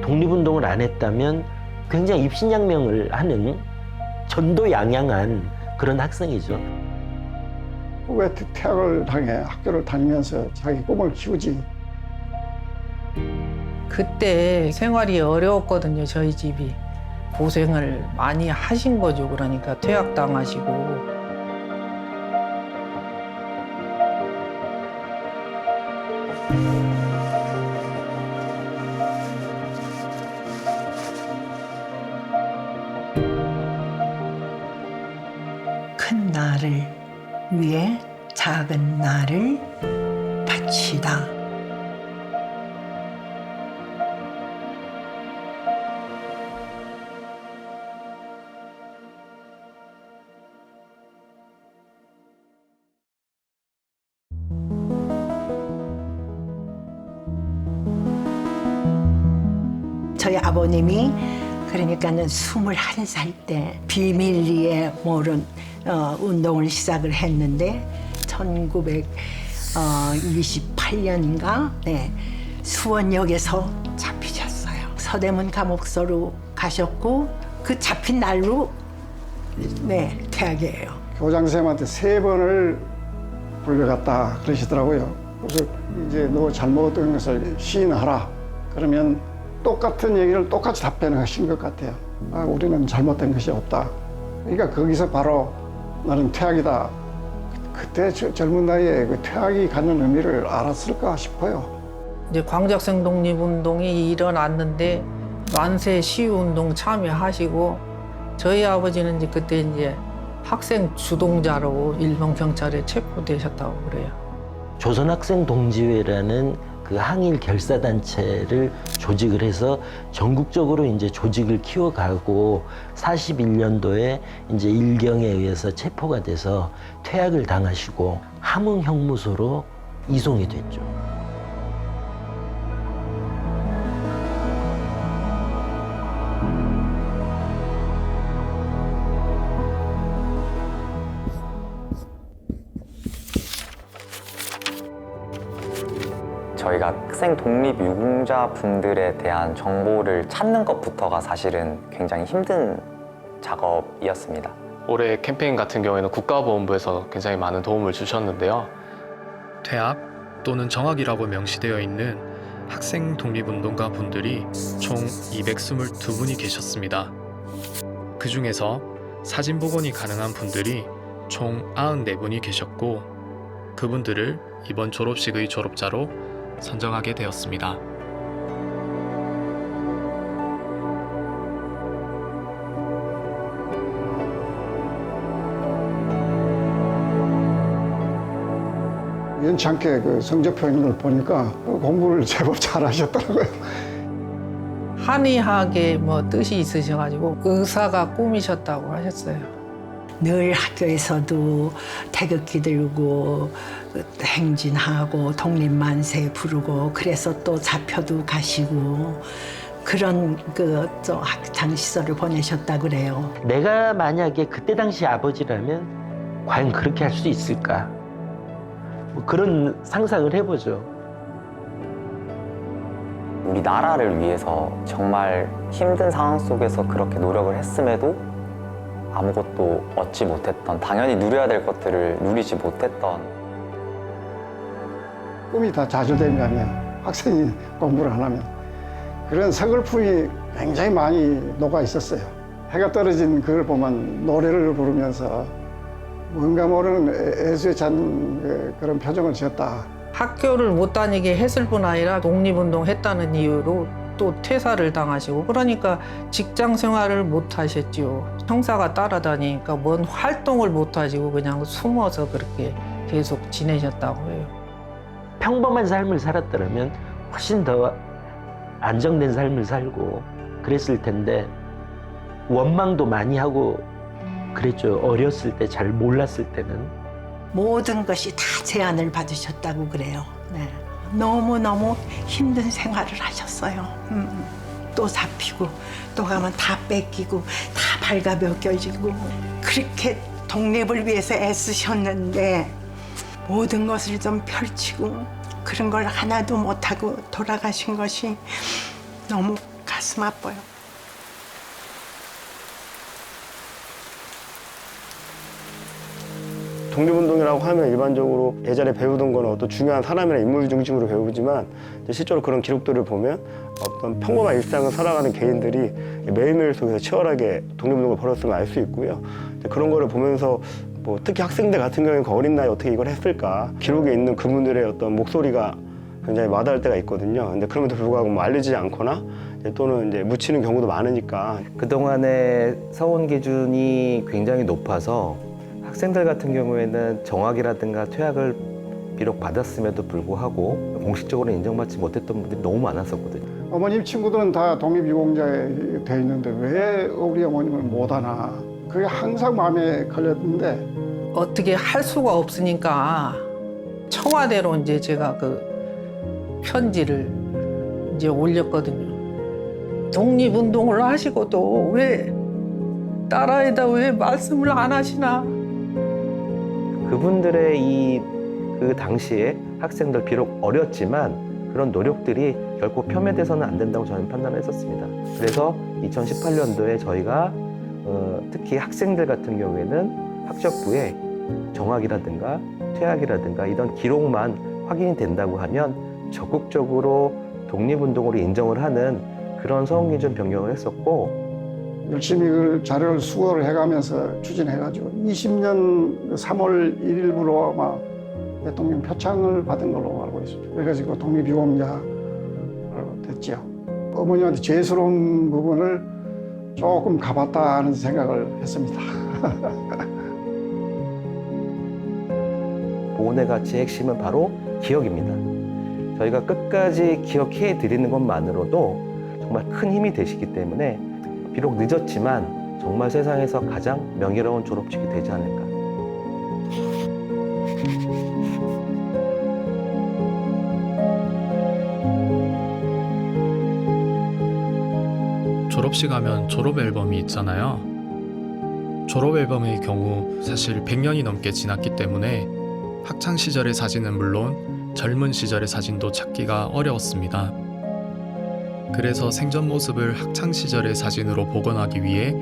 독립운동을 안 했다면 굉장히 입신양명을 하는 전도양양한 그런 학생이죠. 왜 퇴학을 당해 학교를 다니면서 자기 꿈을 키우지? 그때 생활이 어려웠거든요, 저희 집이. 고생을 많이 하신 거죠. 그러니까 퇴학당하시고. 큰 나를 위해 작은 나를 바치다. 저희 아버님이 그러니까는 21살 때 비밀리에 모른 운동을 시작을 했는데 1928년인가 네, 수원역에서 잡히셨어요. 서대문 감옥소로 가셨고 그 잡힌 날로 네, 퇴학이에요. 교장 선생님한테 3번을 불려갔다 그러시더라고요. 그래서 이제 너 잘못된 것을 시인하라. 그러면 똑같은 얘기를 똑같이 답변하신 것 같아요. 아, 우리는 잘못된 것이 없다. 그러니까 거기서 바로 나는 퇴학이다. 그때 젊은 나이에 그 퇴학이 갖는 의미를 알았을까 싶어요. 이제 광작생 독립운동이 일어났는데 만세 시위운동 참여하시고 저희 아버지는 이제 그때 이제 학생 주동자로 일본 경찰에 체포되셨다고 그래요. 조선학생동지회라는 그 항일 결사단체를 조직을 해서 전국적으로 이제 조직을 키워가고 41년도에 이제 일경에 의해서 체포가 돼서 퇴학을 당하시고 함흥형무소로 이송이 됐죠. 저희가 학생 독립 유공자 분들에 대한 정보를 찾는 것부터가 사실은 굉장히 힘든 작업이었습니다. 올해 캠페인 같은 경우에는 국가보훈부에서 굉장히 많은 도움을 주셨는데요. 퇴학 또는 정학이라고 명시되어 있는 학생 독립운동가 분들이 총 222분이 계셨습니다. 그 중에서 사진 복원이 가능한 분들이 총 94분이 계셨고 그분들을 이번 졸업식의 졸업자로 선정하게 되었습니다. 연찮게 그 성적표 있는 걸 보니까 공부를 제법 잘하셨더라고요. 한의학에 뭐 뜻이 있으셔가지고 의사가 꿈이셨다고 하셨어요. 늘 학교에서도 태극기 들고 행진하고 독립만세 부르고 그래서 또 잡혀도 가시고 그런 그 학창 시절을 보내셨다 그래요. 내가 만약에 그때 당시 아버지라면 과연 그렇게 할 수 있을까? 뭐 그런 상상을 해보죠. 우리 나라를 위해서 정말 힘든 상황 속에서 그렇게 노력을 했음에도 아무것도 얻지 못했던, 당연히 누려야 될 것들을 누리지 못했던. 꿈이 다 좌절된 거 아니에요. 학생이 공부를 안 하면. 그런 서글픔이 굉장히 많이 녹아 있었어요. 해가 떨어진 그걸 보면 노래를 부르면서 뭔가 모르는 애수에 찬 그런 표정을 지었다. 학교를 못 다니게 했을 뿐 아니라 독립운동 했다는 이유로 또 퇴사를 당하시고 그러니까 직장 생활을 못 하셨죠. 형사가 따라다니니까 뭔 활동을 못 하시고 그냥 숨어서 그렇게 계속 지내셨다고 해요. 평범한 삶을 살았더라면 훨씬 더 안정된 삶을 살고 그랬을 텐데 원망도 많이 하고 그랬죠. 어렸을 때 잘 몰랐을 때는. 모든 것이 다 제한을 받으셨다고 그래요. 네. 너무너무 힘든 생활을 하셨어요. 또 잡히고 또 가면 다 뺏기고 다 발가벗겨지고 그렇게 독립을 위해서 애쓰셨는데 모든 것을 좀 펼치고 그런 걸 하나도 못하고 돌아가신 것이 너무 가슴 아파요. 독립운동이라고 하면 일반적으로 예전에 배우던 거는 어떤 중요한 사람이나 인물 중심으로 배우지만 실제로 그런 기록들을 보면 어떤 평범한 일상을 살아가는 개인들이 매일매일 속에서 치열하게 독립운동을 벌였음을 알 수 있고요. 그런 거를 보면서 뭐 특히 학생들 같은 경우에는 그 어린 나이에 어떻게 이걸 했을까, 기록에 있는 그분들의 어떤 목소리가 굉장히 와닿을 때가 있거든요. 근데 그럼에도 불구하고 뭐 알려지지 않거나 또는 이제 묻히는 경우도 많으니까. 그동안의 서원 기준이 굉장히 높아서 학생들 같은 경우에는 정학이라든가 퇴학을 비록 받았음에도 불구하고 공식적으로 인정받지 못했던 분들이 너무 많았었거든요. 어머님 친구들은 다 독립유공자에 돼 있는데 왜 우리 어머님은 못하나, 그게 항상 마음에 걸렸는데 어떻게 할 수가 없으니까 청와대로 이제 제가 그 편지를 이제 올렸거든요. 독립운동을 하시고도 왜 딸아이다 왜 말씀을 안 하시나. 그분들의 그 당시에 학생들 비록 어렸지만 그런 노력들이 결코 폄훼돼서는 안 된다고 저는 판단을 했었습니다. 그래서 2018년도에 저희가 특히 학생들 같은 경우에는 학적부에 정학이라든가 퇴학이라든가 이런 기록만 확인이 된다고 하면 적극적으로 독립운동으로 인정을 하는 그런 서원기준 변경을 했었고, 열심히 그 자료를 수거를 해가면서 추진해가지고 20년 3월 1일부로 아마 대통령 표창을 받은 걸로 알고 있습니다. 그래가지고 독립유공자 됐죠. 어머님한테 죄스러운 부분을 조금 가봤다 하는 생각을 했습니다. 보훈의 가치의 핵심은 바로 기억입니다. 저희가 끝까지 기억해 드리는 것만으로도 정말 큰 힘이 되시기 때문에 비록 늦었지만 정말 세상에서 가장 명예로운 졸업식이 되지 않을까. 졸업식 하면 졸업 앨범이 있잖아요. 졸업 앨범의 경우 사실 100년이 넘게 지났기 때문에 학창 시절의 사진은 물론 젊은 시절의 사진도 찾기가 어려웠습니다. 그래서 생전 모습을 학창 시절의 사진으로 복원하기 위해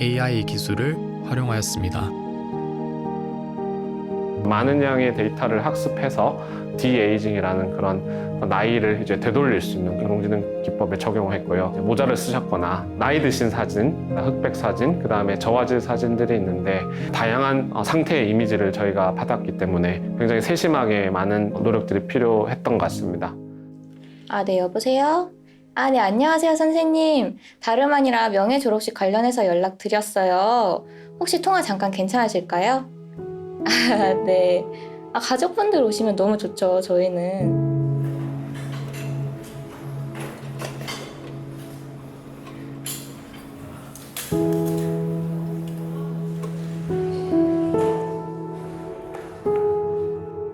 AI 기술을 활용하였습니다. 많은 양의 데이터를 학습해서 디에이징이라는 그런 나이를 이제 되돌릴 수 있는 인공지능 기법에 적용했고요. 모자를 쓰셨거나 나이 드신 사진, 흑백 사진, 그 다음에 저화질 사진들이 있는데 다양한 상태의 이미지를 저희가 받았기 때문에 굉장히 세심하게 많은 노력들이 필요했던 것 같습니다. 네, 여보세요? 네, 안녕하세요, 선생님. 다름 아니라 명예 졸업식 관련해서 연락드렸어요. 혹시 통화 잠깐 괜찮으실까요? 네. 가족분들 오시면 너무 좋죠, 저희는.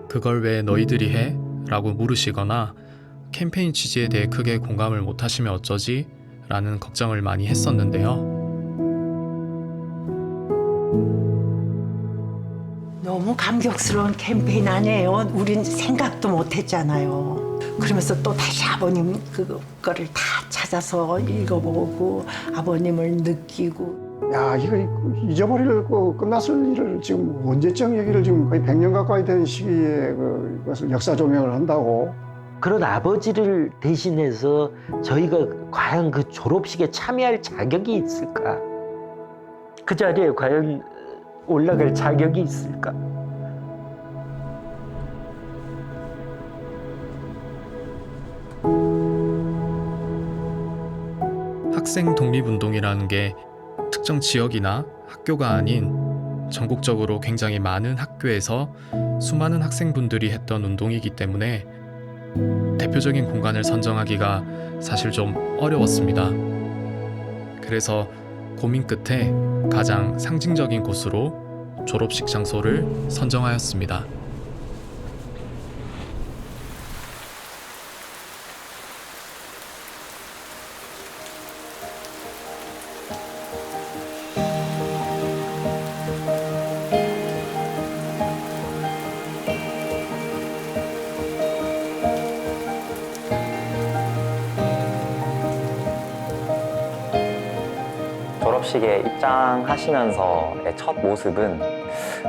그걸 왜 너희들이 해? 라고 물으시거나 캠페인 취지에 대해 크게 공감을 못하시면 어쩌지? 라는 걱정을 많이 했었는데요. 너무 감격스러운 캠페인 아니에요. 우린 생각도 못했잖아요. 그러면서 또 다시 아버님 그거를 다 찾아서 읽어보고 아버님을 느끼고. 야, 이거 잊어버리고 끝났을 일을 지금 언제적 얘기를 지금 거의 100년 가까이 된 시기에 그것을 역사 조명을 한다고. 그런 아버지를 대신해서 저희가 과연 그 졸업식에 참여할 자격이 있을까? 그 자리에 과연 올라갈 자격이 있을까? 학생 독립운동이라는 게 특정 지역이나 학교가 아닌 전국적으로 굉장히 많은 학교에서 수많은 학생분들이 했던 운동이기 때문에 대표적인 공간을 선정하기가 사실 좀 어려웠습니다. 그래서 고민 끝에 가장 상징적인 곳으로 졸업식 장소를 선정하였습니다. 졸업식에 입장하시면서의 첫 모습은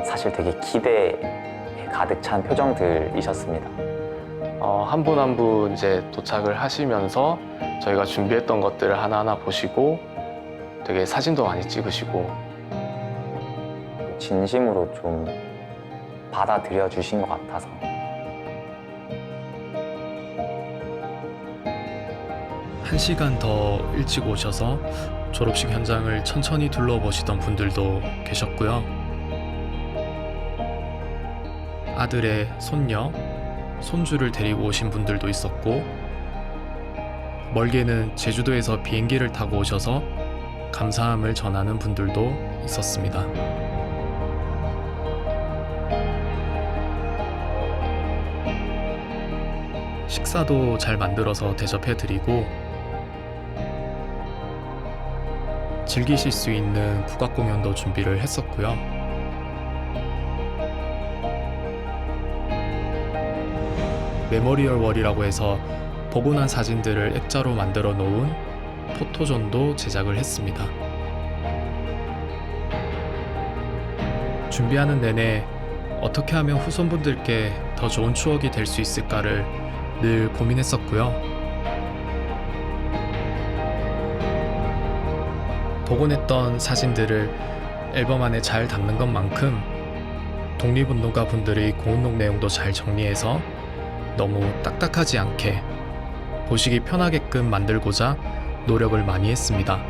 사실 되게 기대에 가득 찬 표정들이셨습니다. 한 분 한 분 이제 도착을 하시면서 저희가 준비했던 것들을 하나하나 보시고 되게 사진도 많이 찍으시고 진심으로 좀 받아들여 주신 것 같아서 1시간 더 일찍 오셔서 졸업식 현장을 천천히 둘러보시던 분들도 계셨고요. 아들의 손녀, 손주를 데리고 오신 분들도 있었고, 멀게는 제주도에서 비행기를 타고 오셔서 감사함을 전하는 분들도 있었습니다. 식사도 잘 만들어서 대접해드리고 즐기실 수 있는 국악 공연도 준비를 했었고요. 메모리얼 월이라고 해서 보고 난 사진들을 액자로 만들어 놓은 포토존도 제작을 했습니다. 준비하는 내내 어떻게 하면 후손분들께 더 좋은 추억이 될 수 있을까를 늘 고민했었고요. 복원했던 사진들을 앨범 안에 잘 담는 것만큼 독립운동가 분들의 고운동 내용도 잘 정리해서 너무 딱딱하지 않게 보시기 편하게끔 만들고자 노력을 많이 했습니다.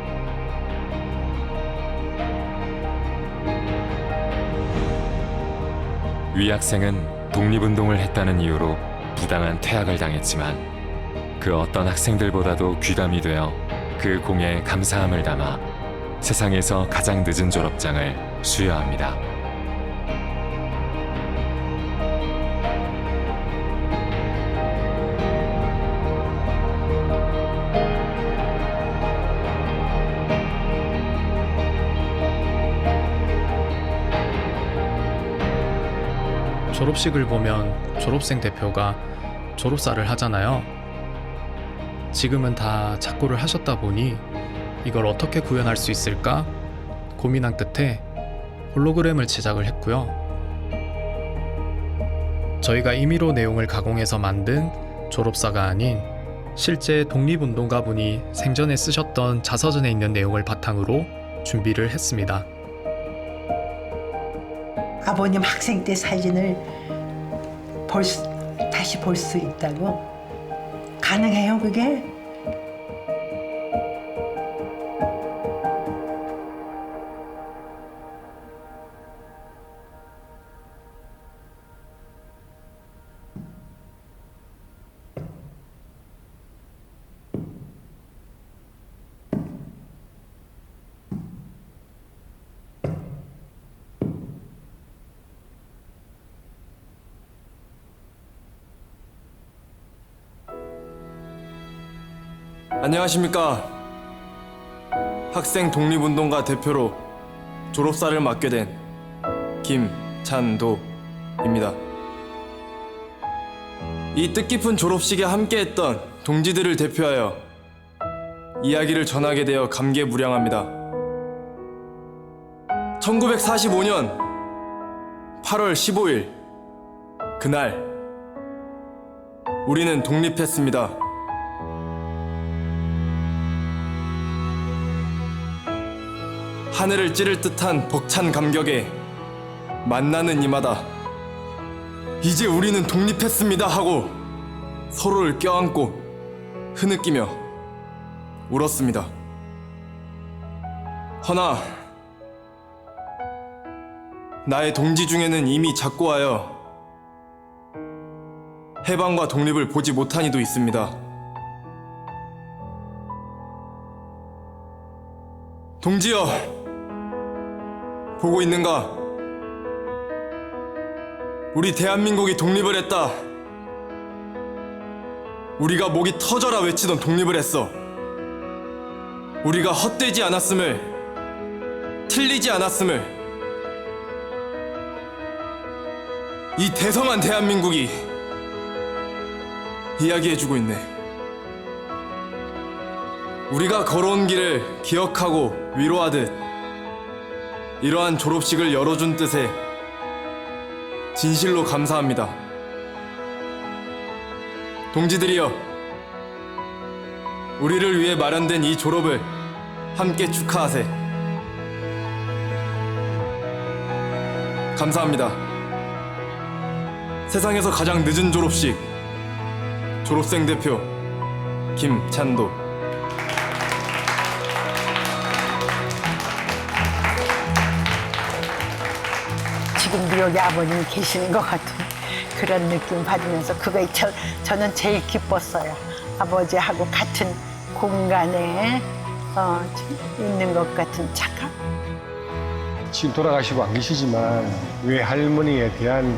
위 학생은 독립운동을 했다는 이유로 부당한 퇴학을 당했지만 그 어떤 학생들보다도 귀감이 되어 그 공에 감사함을 담아 세상에서 가장 늦은 졸업장을 수여합니다. 졸업식을 보면 졸업생 대표가 졸업사를 하잖아요. 지금은 다 작고를 하셨다 보니 이걸 어떻게 구현할 수 있을까 고민한 끝에 홀로그램을 제작을 했고요. 저희가 임의로 내용을 가공해서 만든 졸업사가 아닌 실제 독립운동가 분이 생전에 쓰셨던 자서전에 있는 내용을 바탕으로 준비를 했습니다. 아버님 학생 때 사진을 다시 볼 수 있다고? 가능해요, 그게? 안녕하십니까. 학생 독립운동가 대표로 졸업사를 맡게 된 김찬도입니다. 이 뜻깊은 졸업식에 함께했던 동지들을 대표하여 이야기를 전하게 되어 감개무량합니다. 1945년 8월 15일 그날 우리는 독립했습니다. 하늘을 찌를 듯한 벅찬 감격에 만나는 이마다 이제 우리는 독립했습니다 하고 서로를 껴안고 흐느끼며 울었습니다. 허나 나의 동지 중에는 이미 작고하여 해방과 독립을 보지 못한 이도 있습니다. 동지여, 보고 있는가? 우리 대한민국이 독립을 했다. 우리가 목이 터져라 외치던 독립을 했어. 우리가 헛되지 않았음을, 틀리지 않았음을 이 대성한 대한민국이 이야기해주고 있네. 우리가 걸어온 길을 기억하고 위로하듯 이러한 졸업식을 열어준 뜻에 진실로 감사합니다. 동지들이여, 우리를 위해 마련된 이 졸업을 함께 축하하세. 감사합니다. 세상에서 가장 늦은 졸업식, 졸업생 대표 김찬도. 지금도 여기 아버님 계시는 것 같은 그런 느낌 받으면서 그거에 저는 제일 기뻤어요. 아버지하고 같은 공간에 있는 것 같은 착각. 지금 돌아가시고 안 계시지만 외할머니에 대한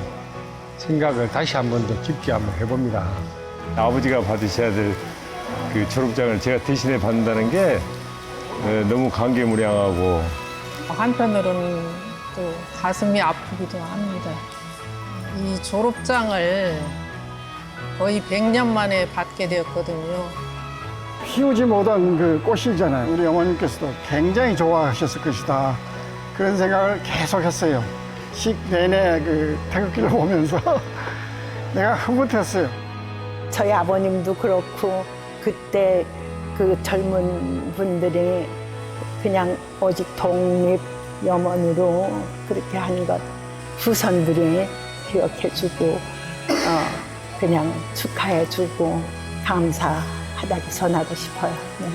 생각을 다시 한 번 더 깊게 한번 해봅니다. 아버지가 받으셔야 될 그 졸업장을 제가 대신에 받는다는 게 너무 감개무량하고 한편으로는 또 가슴이 아프기도 합니다. 이 졸업장을 거의 100년 만에 받게 되었거든요. 피우지 못한 그 꽃이잖아요. 우리 어머님께서도 굉장히 좋아하셨을 것이다. 그런 생각을 계속했어요. 식 내내 그 태극기를 보면서 내가 흐뭇했어요. 저희 아버님도 그렇고 그때 그 젊은 분들이 그냥 오직 독립 염원으로 그렇게 한 것 후손들이 기억해주고 그냥 축하해주고 감사하다고 전하고 싶어요. 네.